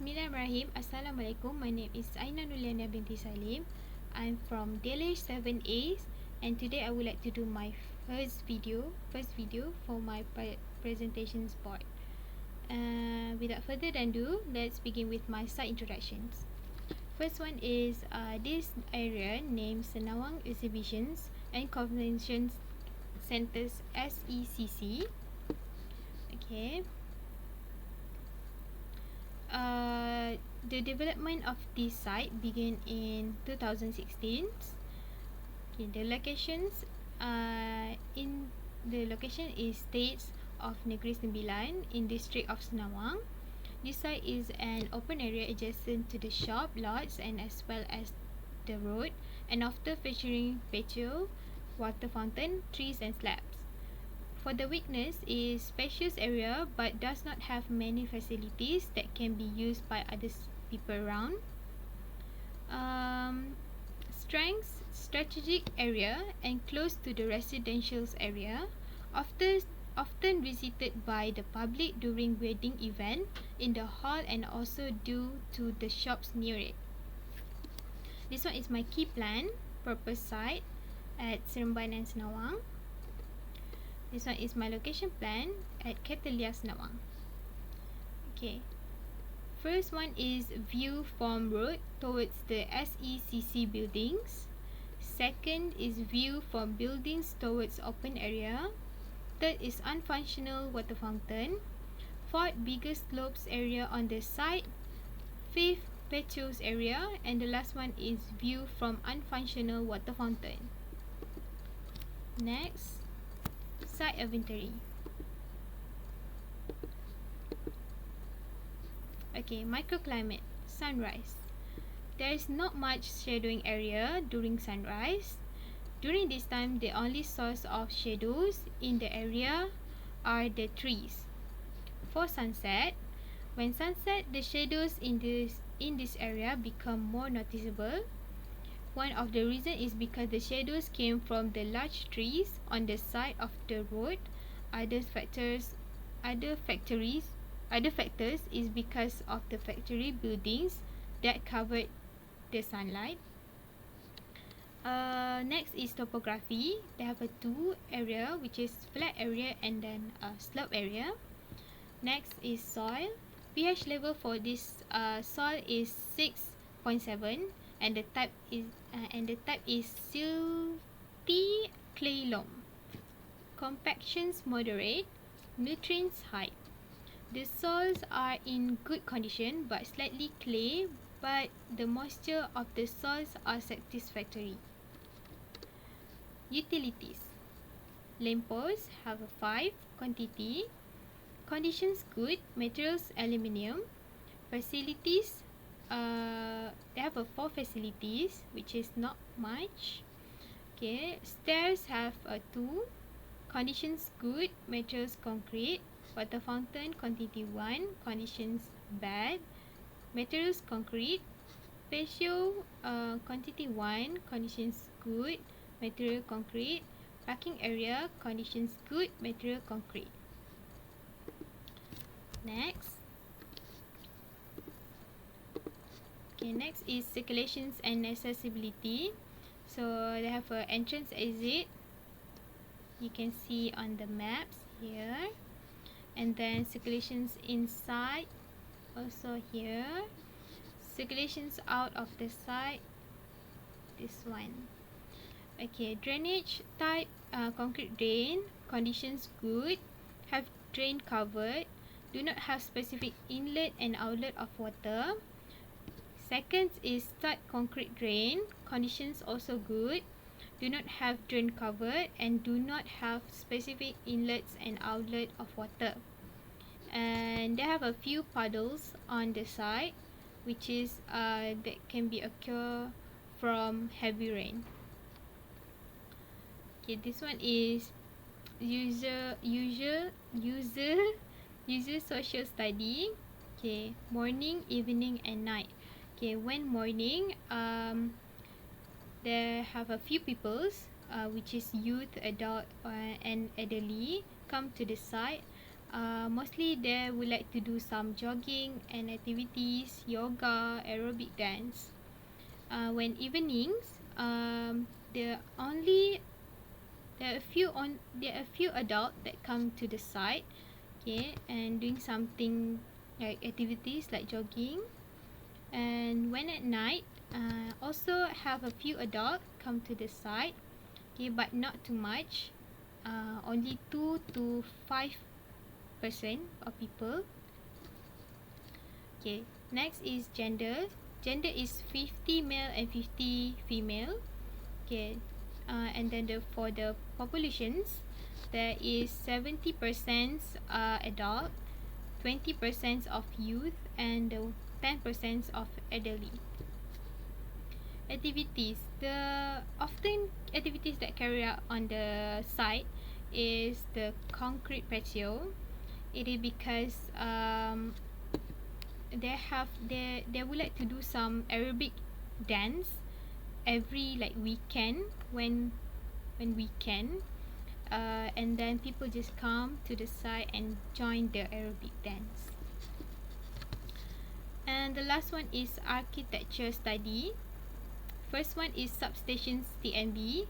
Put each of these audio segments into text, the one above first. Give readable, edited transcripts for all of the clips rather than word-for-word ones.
Bismillahirrahmanirrahim. Assalamualaikum. My name is Aina Nuliana binti Salim. I'm from Delish 7A, and today I would like to do my first video for my presentations board. Without further ado, let's begin with my site introductions. First one is this area named Senawang Exhibitions and Convention Centers SECC. Okay. The development of this site began in 2016. Okay, the locations in the location is States of Negeri Sembilan in district of Senawang. This site is an open area adjacent to the shop lots and as well as the road, and after featuring patio, water fountain, trees and slabs. For the weakness is spacious area but does not have many facilities that can be used by other people around. Strengths, strategic area and close to the residential area, often visited by the public during wedding event in the hall and also due to the shops near it. This one is my key plan purpose site at Seremban and Senawang. This one is my location plan at Catalia Senawang. Okay. First one is view from road towards the SECC buildings. Second is view from buildings towards open area. Third is unfunctional water fountain. Fourth, biggest slopes area on the site. Fifth, patios area. And the last one is view from unfunctional water fountain. Next, site inventory. Okay, microclimate, sunrise. There is not much shadowing area during sunrise. During this time, the only source of shadows in the area are the trees. For sunset, when sunset, the shadows in this area become more noticeable. One of the reasons is because the shadows came from the large trees on the side of the road. Other factors is because of the factory buildings that covered the sunlight. Next is topography. They have a two area, which is flat area and then slope area. Next is soil. pH level for this soil is 6.7. And the type is silty clay loam. Compactions moderate, nutrients high. The soils are in good condition but slightly clay, but the moisture of the soils are satisfactory. Utilities. Lampposts have a 5 quantity. Conditions good. Materials aluminium. Facilities. They have a 4 facilities, which is not much. Okay, stairs have a 2. Conditions good. Materials concrete. Water fountain quantity 1. Conditions bad. Materials concrete. Patio quantity 1. Conditions good. Material concrete. Parking area conditions good. Material concrete. Next. Okay, next is circulations and accessibility. So they have an entrance exit. You can see on the maps here. And then circulations inside also here. Circulations out of the site, this one. Okay, drainage type concrete drain, conditions good, have drain covered, do not have specific inlet and outlet of water. Second is start concrete drain, conditions also good, do not have drain covered and do not have specific inlets and outlet of water. And they have a few puddles on the side, which is that can be occur from heavy rain. Okay, this one is user social study. Okay, morning, evening and night. Okay, when morning, they have a few peoples, which is youth, adult and elderly, come to the site. Mostly they would like to do some jogging and activities, yoga, aerobic dance. When evenings, there are a few adults that come to the site, okay, and doing something like activities like jogging. And when at night, also have a few adults come to the site, okay, but not too much. Only 2 to 5% of people. Okay, next is gender. Gender is 50 male and 50 female. Okay, and then for the populations, there is 70% adult, 20% of youth, and 10% of elderly. Activities. The often activities that carry out on the site is the concrete patio. It is because they would like to do some aerobic dance every like weekend when we can, and then people just come to the site and join the aerobic dance. And the last one is architecture study. First one is substations TNB.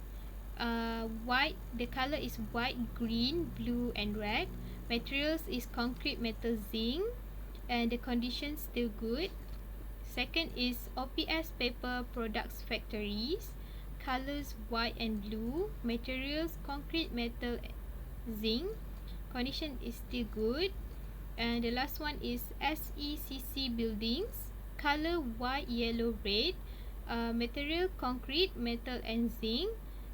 White, the color is white, green, blue and red. Materials is concrete, metal, zinc, and the conditions still good. Second is OPS paper products factories. Colors white and blue. Materials concrete, metal, zinc. Condition is still good. And the last one is SECC buildings. Color white, yellow, red. Material concrete, metal and zinc,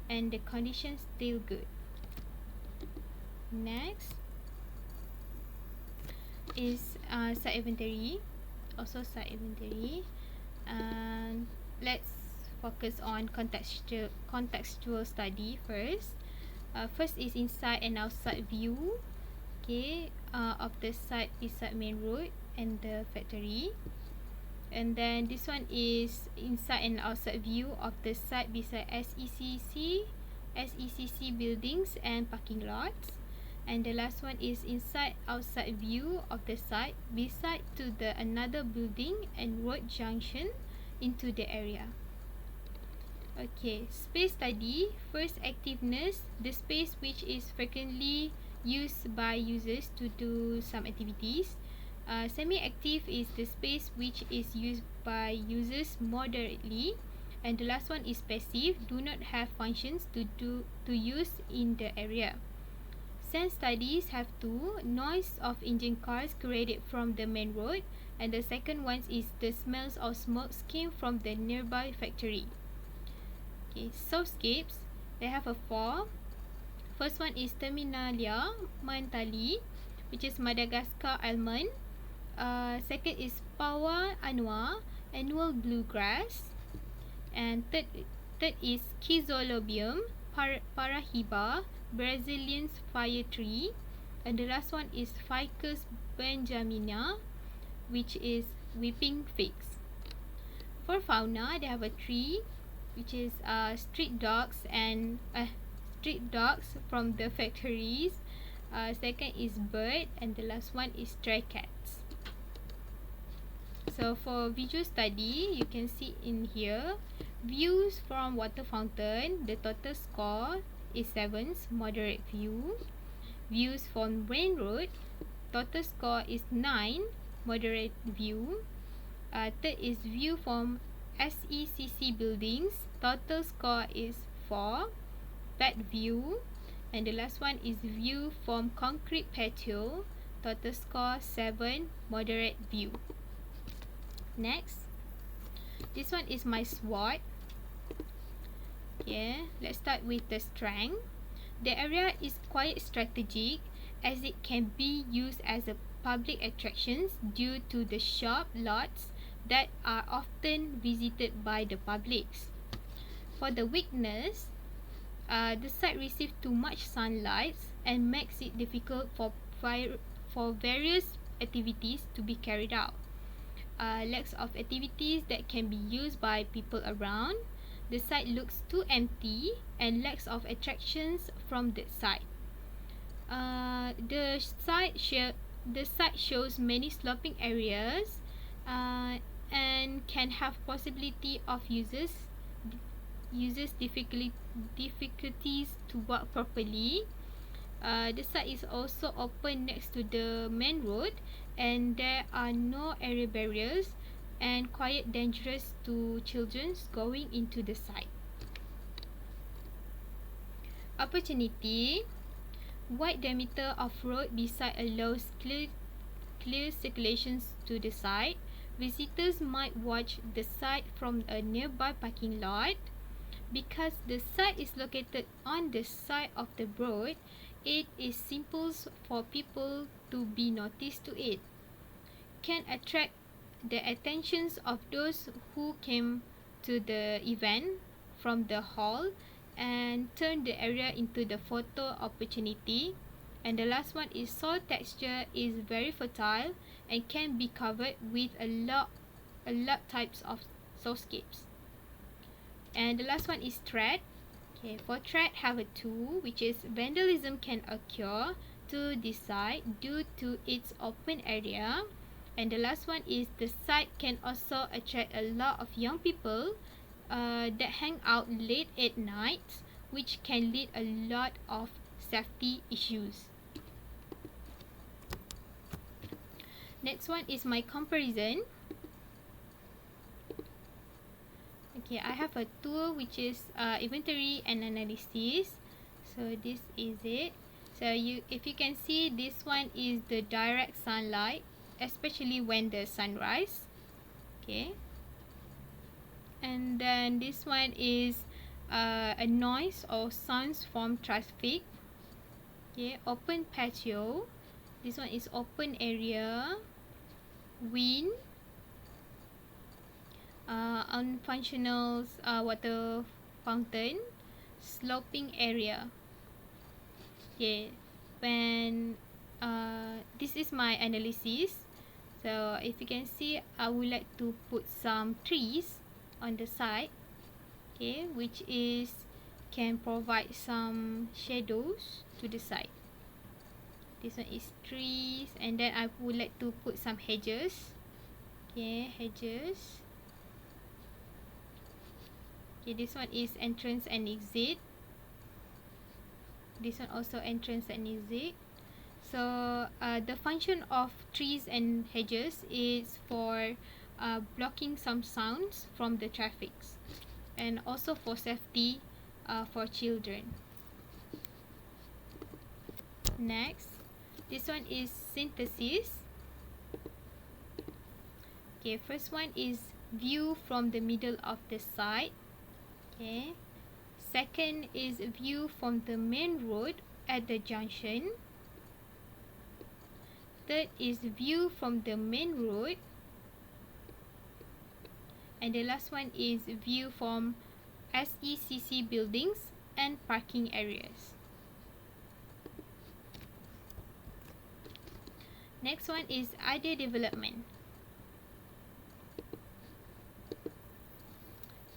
and the condition still good. Next is site inventory. Also site inventory. Let's focus on contextual study first. First is inside and outside view, okay, of the site beside main road and the factory. And then this one is inside and outside view of the site beside SECC buildings and parking lots. And the last one is inside outside view of the site beside to the another building and road junction into the area. Okay, space study. First, activeness, the space which is frequently used by users to do some activities. Semi-active is the space which is used by users moderately, and the last one is passive, do not have functions to use in the area. Sense studies have two: noise of engine cars created from the main road, and the second one is the smells of smoke came from the nearby factory. Okay, soundscapes, they have a four. First one is Terminalia Mantali, which is Madagascar almond. Second is Pawa Anua, annual bluegrass. And third is Schizolobium parahiba, Brazilian fire tree. And the last one is Ficus benjamina, which is weeping figs. For fauna, they have a tree, which is street dogs from the factories. Second is bird, and the last one is stray cats. So for visual study, you can see in here, views from water fountain, the total score is 7, moderate view. Views from main road, total score is 9, moderate view. Third is view from SECC buildings, total score is 4, bad view. And the last one is view from concrete patio, total score 7, moderate view. Next, this one is my SWOT. Okay, let's start with the strength. The area is quite strategic as it can be used as a public attractions due to the shop lots that are often visited by the publics. For the weakness, the site receives too much sunlight and makes it difficult for various activities to be carried out. Lacks of activities that can be used by people around. The site looks too empty and lacks of attractions from the site. The site shows many sloping areas, uh, and can have possibility of users difficulties to walk properly. The site is also open next to the main road, and there are no area barriers, and quite dangerous to children going into the site. Opportunity: wide diameter of road beside allows clear circulations to the site. Visitors might watch the site from a nearby parking lot. Because the site is located on the side of the road, it is simple for people to be noticed to it. Can attract the attentions of those who came to the event from the hall and turn the area into the photo opportunity. And the last one is soil texture is very fertile and can be covered with a lot types of soilscapes. And the last one is threat. Okay, for threat have a 2, which is vandalism can occur to the site due to its open area. And the last one is the site can also attract a lot of young people that hang out late at night, which can lead a lot of safety issues. Next one is my comparison. Okay, I have a tool which is inventory and analysis. So this is it. So if you can see, this one is the direct sunlight, especially when the sunrise. Okay. And then this one is a noise or sounds from traffic. Okay, open patio. This one is open area. Wind. Unfunctional water fountain. Sloping area. Okay, when this is my analysis. So if you can see, I would like to put some trees on the side, okay, which is can provide some shadows to the side. This one is trees, and then I would like to put some hedges. Okay, hedges. Okay, this one is entrance and exit. This one also entrance and exit. So the function of trees and hedges is for blocking some sounds from the traffic, and also for safety for children. Next, this one is synthesis. Okay, first one is view from the middle of the site. Okay, second is view from the main road at the junction. Third is view from the main road. And the last one is view from SECC buildings and parking areas. Next one is idea development.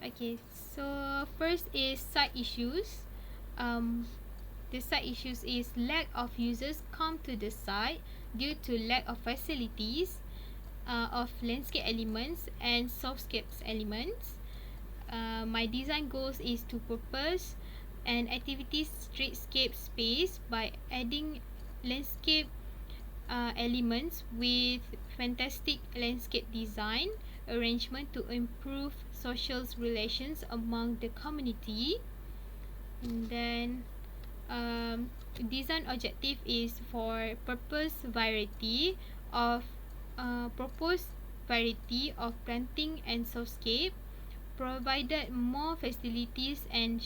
Okay, so first is site issues. The site issues is lack of users come to the site due to lack of facilities, of landscape elements and softscapes elements. My design goals is to propose an activity streetscape space by adding landscape elements with fantastic landscape design arrangement to improve social relations among the community. And then design objective is for proposed variety of planting and softscape, provided more facilities and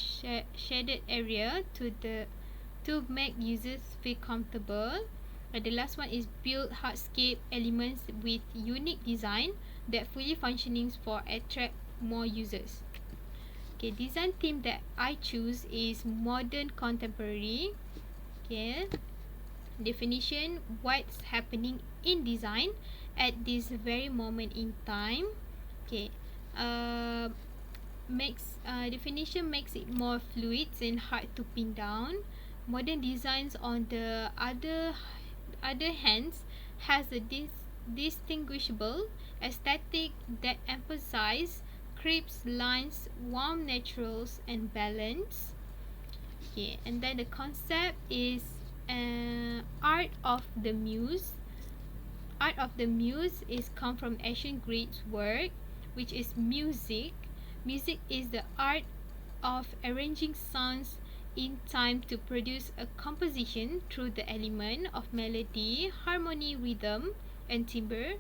shaded area to make users feel comfortable. The last one is build hardscape elements with unique design that fully functioning for attract more users. Okay, design theme that I choose is modern contemporary. Okay, definition: what's happening in design at this very moment in time. Okay, definition makes it more fluid and hard to pin down. Modern designs, on the other hands, has a distinguishable aesthetic that emphasize crisp lines, warm naturals, and balance. Okay, and then the concept is art of the muse. Art of the muse is come from ancient Greek word, which is music. Music is the art of arranging sounds in time to produce a composition through the element of melody, harmony, rhythm, and timbre.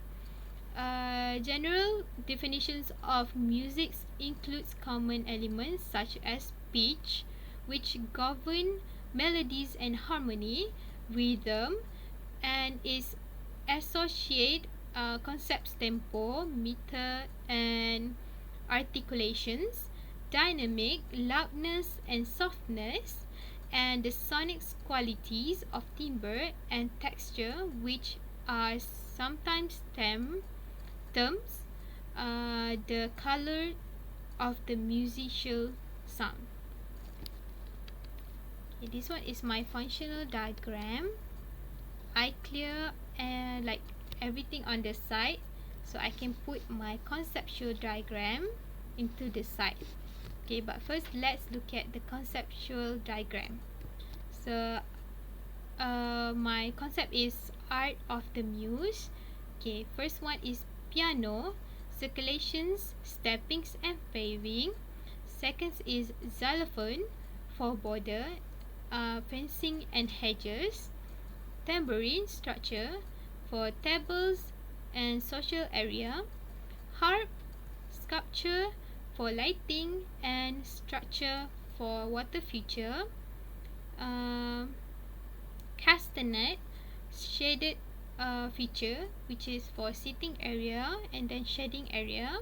General definitions of music includes common elements such as pitch, which govern melodies and harmony, rhythm, and is associate concepts tempo, meter, and articulations, dynamic, loudness, and softness, and the sonic qualities of timbre and texture, which are sometimes terms, the color of the musical sound. Okay, this one is my functional diagram. I clear like everything on the side, so I can put my conceptual diagram into the side. Okay, but first let's look at the conceptual diagram. So my concept is art of the muse. Okay, first one is piano, circulations, steppings, and paving. Second is xylophone for border, fencing and hedges. Tambourine structure for tables and social area. Harp sculpture for lighting and structure for water feature. Castanet shaded feature, which is for sitting area and then shading area.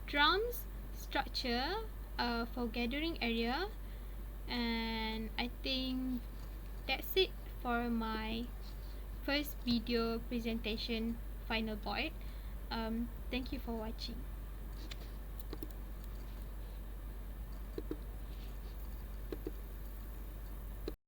Drums structure for gathering area. And I think that's it for my first video presentation final board. Thank you for watching.